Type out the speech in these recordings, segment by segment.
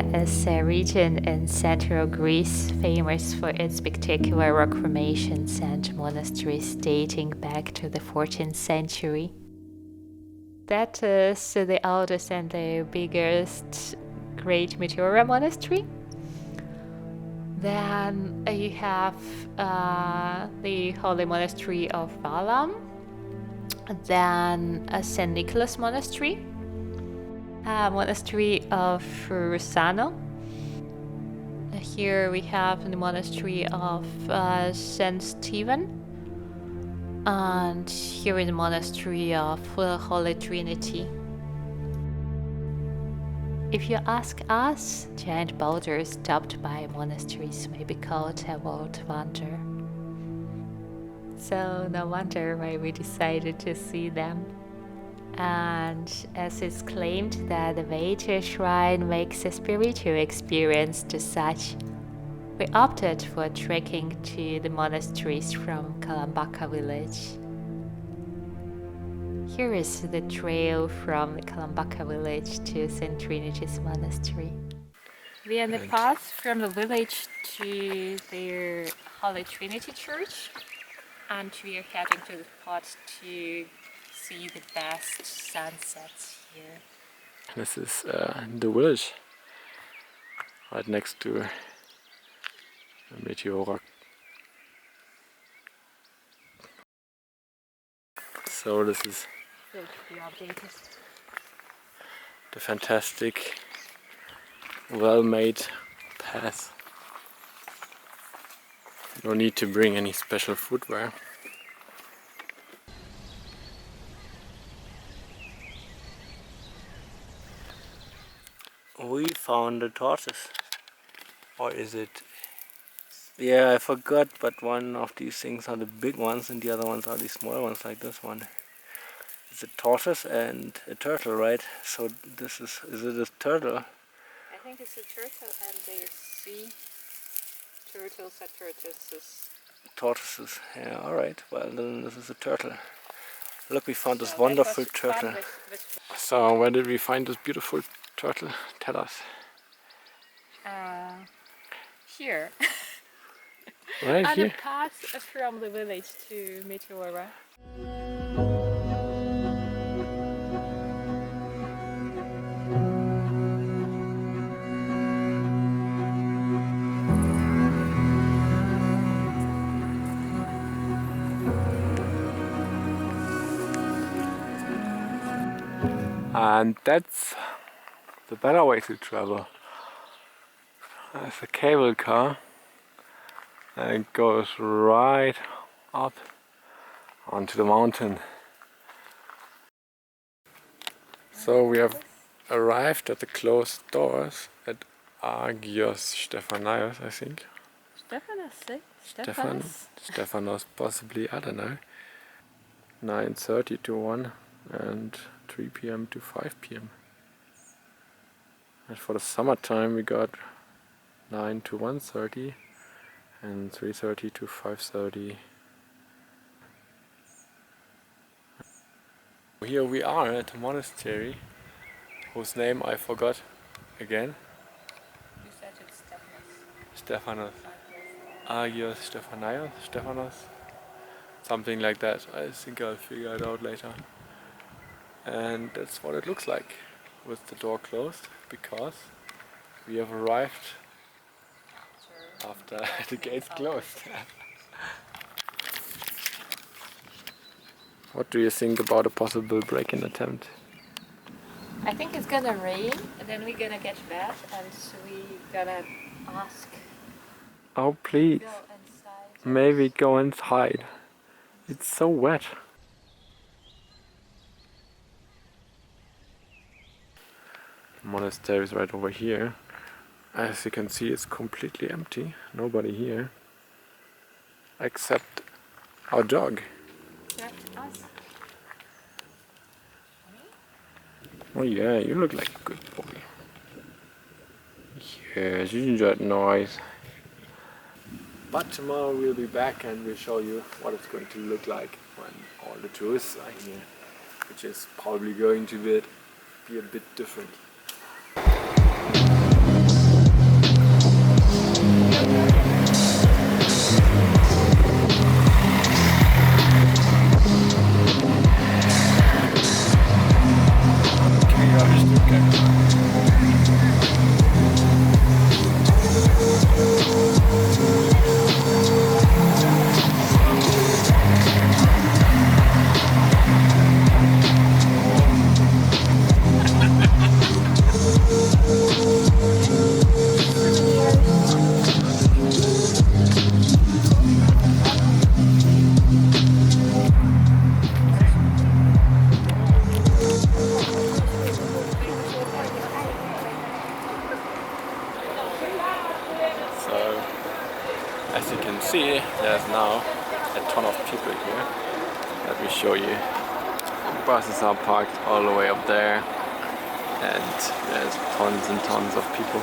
Meteora is a region in central Greece famous for its spectacular rock formations and monasteries dating back to the 14th century. That is the oldest and the biggest Great Meteora monastery. Then you have the Holy Monastery of Valam, then St. Nicholas Monastery, Monastery of Rusano. Here we have the Monastery of St. Stephen, and here is the Monastery of the Holy Trinity. If you ask us, giant boulders topped by monasteries may be called a world wonder. So no wonder why we decided to see them. And as it's claimed that the way to a shrine makes a spiritual experience to such, we opted for trekking to the monasteries from Kalambaka village. Here is the trail from the Kalambaka village to St. Trinity's monastery. We are on the path from the village to their Holy Trinity Church, and we are heading to the spot to see the best sunsets here. This is the village right next to Meteora. So this is the fantastic, well-made path. No need to bring any special footwear. We found a tortoise. Or is it? Yeah, I forgot, but one of these things are the big ones and the other ones are the small ones, like this one. It's a tortoise and a turtle, right? So this is it a turtle? I think it's a turtle, and they see turtles are tortoises. Tortoises, yeah, alright. Well, then this is a turtle. Look, we found this wonderful turtle. So where did we find this beautiful turtle? Tell us. Here. Right On here? the path from the village to Meteora. And that's the better way to travel. There's a cable car and it goes right up onto the mountain. So we have arrived at the closed doors at Agios Stephanios, I think. Stephanos possibly, I don't know. 9:30 to 1 and 3 p.m. to 5 p.m. And for the summertime we got 9 to 1:30 and 3:30 to 5:30. Here we are at a monastery whose name I forgot again. You said it's Stephanos. Agios Stephanos. Something like that. I think I'll figure it out later. And that's what it looks like with the door closed, because we have arrived after the gates closed. What do you think about a possible break-in attempt? I think it's gonna rain, and then we're gonna get wet, and so we're gonna ask. Oh please, Go inside. maybe go inside. It's so wet. The monastery is right over here. As you can see, it's completely empty. Nobody here. Except our dog. Except us. Oh yeah, you look like a good boy. Yes, you enjoyed noise. But tomorrow we'll be back and we'll show you what it's going to look like when all the tourists are here, which is probably going to be a bit different. As you can see, there's now a ton of people here. Let me show you. Buses are parked all the way up there, and there's tons and tons of people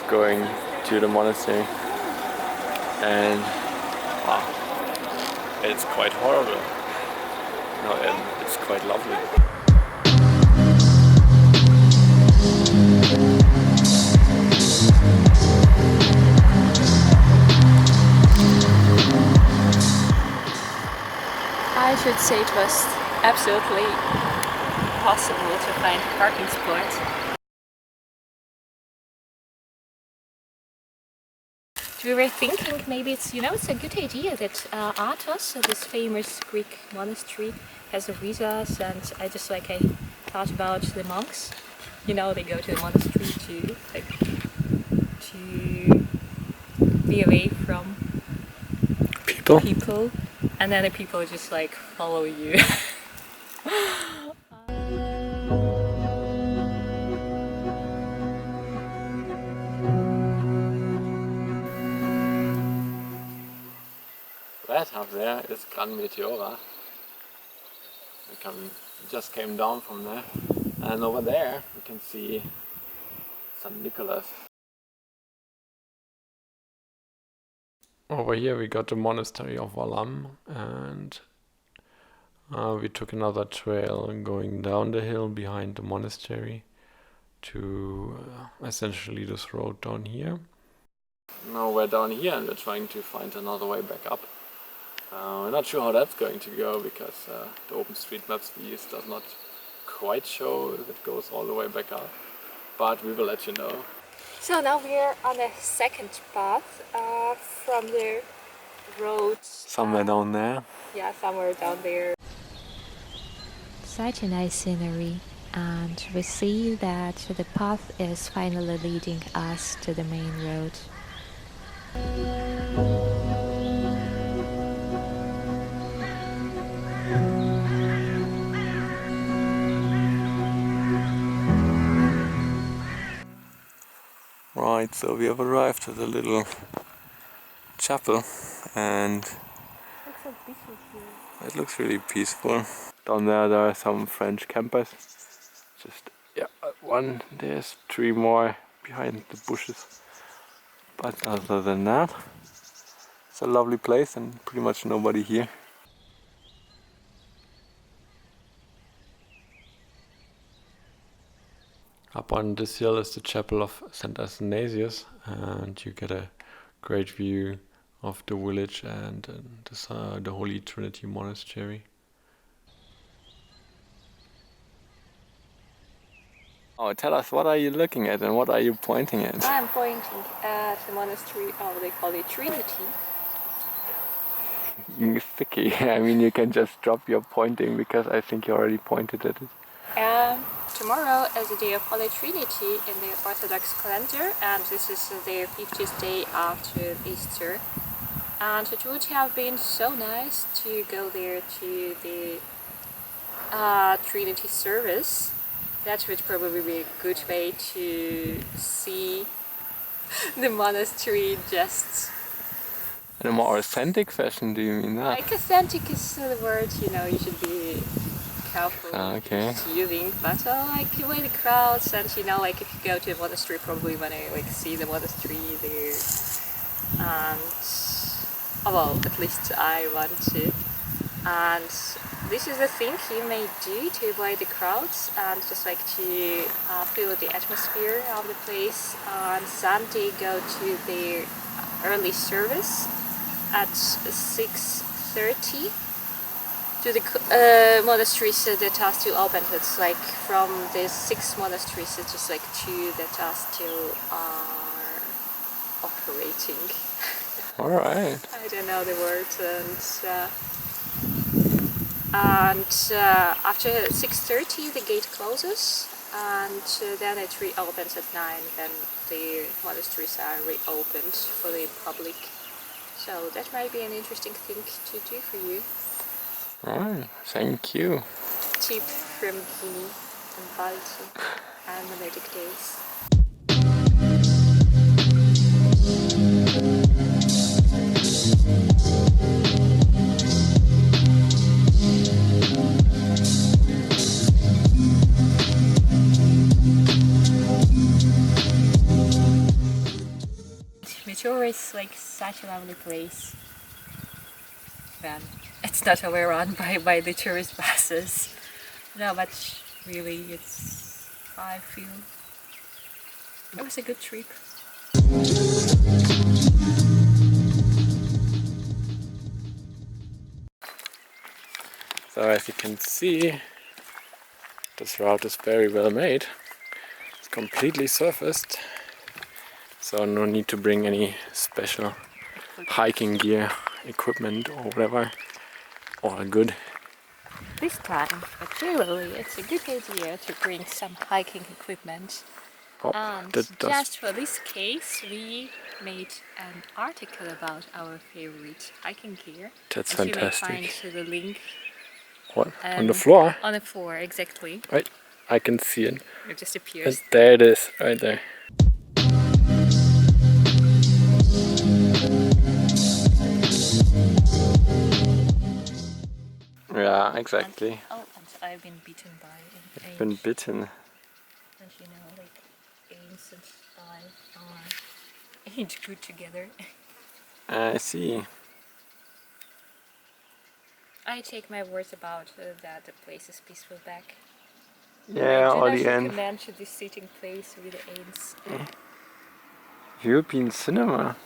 going to the monastery. And wow, it's quite horrible. No, it's quite lovely. I should say it was absolutely impossible to find a parking spot. We were thinking maybe it's, it's a good idea that Athos, this famous Greek monastery, has a visas, and I thought about the monks. They go to the monastery to be away from people, and then the people just follow you. That up there is Meteora. Just came down from there, and over there we can see St. Nicholas. Over here we got the monastery of Valam, and we took another trail going down the hill behind the monastery to essentially this road down here. Now we're down here and we're trying to find another way back up. We're not sure how that's going to go because the OpenStreetMaps we use does not quite show if it goes all the way back up, but we will let you know. So now we're on the second path from the road. Somewhere down there. Yeah, somewhere down there. Such a nice scenery, and we see that the path is finally leading us to the main road. Right, so we have arrived at the little chapel, and it looks really peaceful. Down there are some French campers. Just there's 3 more behind the bushes. But other than that, it's a lovely place and pretty much nobody here. Up on this hill is the chapel of St. Athanasius, and you get a great view of the village and the Holy Trinity Monastery. Oh, tell us, what are you looking at and what are you pointing at? I'm pointing at the monastery of the Holy Trinity. Sticky. I mean, you can just drop your pointing because I think you already pointed at it. Tomorrow is the day of Holy Trinity in the Orthodox calendar, and this is the 50th day after Easter. And it would have been so nice to go there to the Trinity service. That would probably be a good way to see the monastery just in a more authentic fashion. Do you mean that? Like authentic is the word, you should be careful using, but with the crowds, and if you go to a monastery, probably when I see the monastery there, and at least I want to. And this is the thing you may do to avoid the crowds and just to feel the atmosphere of the place. On Sunday, go to the early service at 6:30 to the monasteries that are still open. It's from the 6 monasteries, it's just 2 that are still operating. Alright. I don't know the word, and after 6:30 the gate closes, and then it reopens at 9 when the monasteries are reopened for the public. So that might be an interesting thing to do for you. Alright, thank you. Tip from Guinea and BOULDERS and Nomadic Days. it's like such a lovely place. Then it's not overrun by the tourist buses. No, but really, I feel it was a good trip. So as you can see, this route is very well made. It's completely surfaced, so no need to bring any special hiking gear, equipment or whatever. All good. This time, but generally, it's a good idea to bring some hiking equipment. Oh, And that does. just for this case, we made an article about our favorite hiking gear. That's and fantastic. You may find the link What? On the floor? on the floor, exactly. Right, I can see it. It just appears. And there it is, right there. Yeah, exactly. And I've been bitten by an ant. Been bitten. And you know, like ants and I ain't good together. I see. I take my words about that the place is peaceful back. Yeah, I all do the not end. recommend to this sitting place with the ants. European cinema.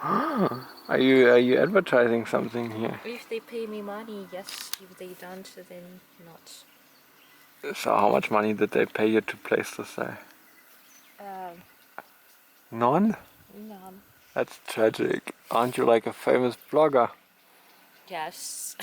Are you advertising something here? If they pay me money, yes. If they don't, then not. So how much money did they pay you to place this there? None? None. That's tragic. Aren't you like a famous blogger? Yes.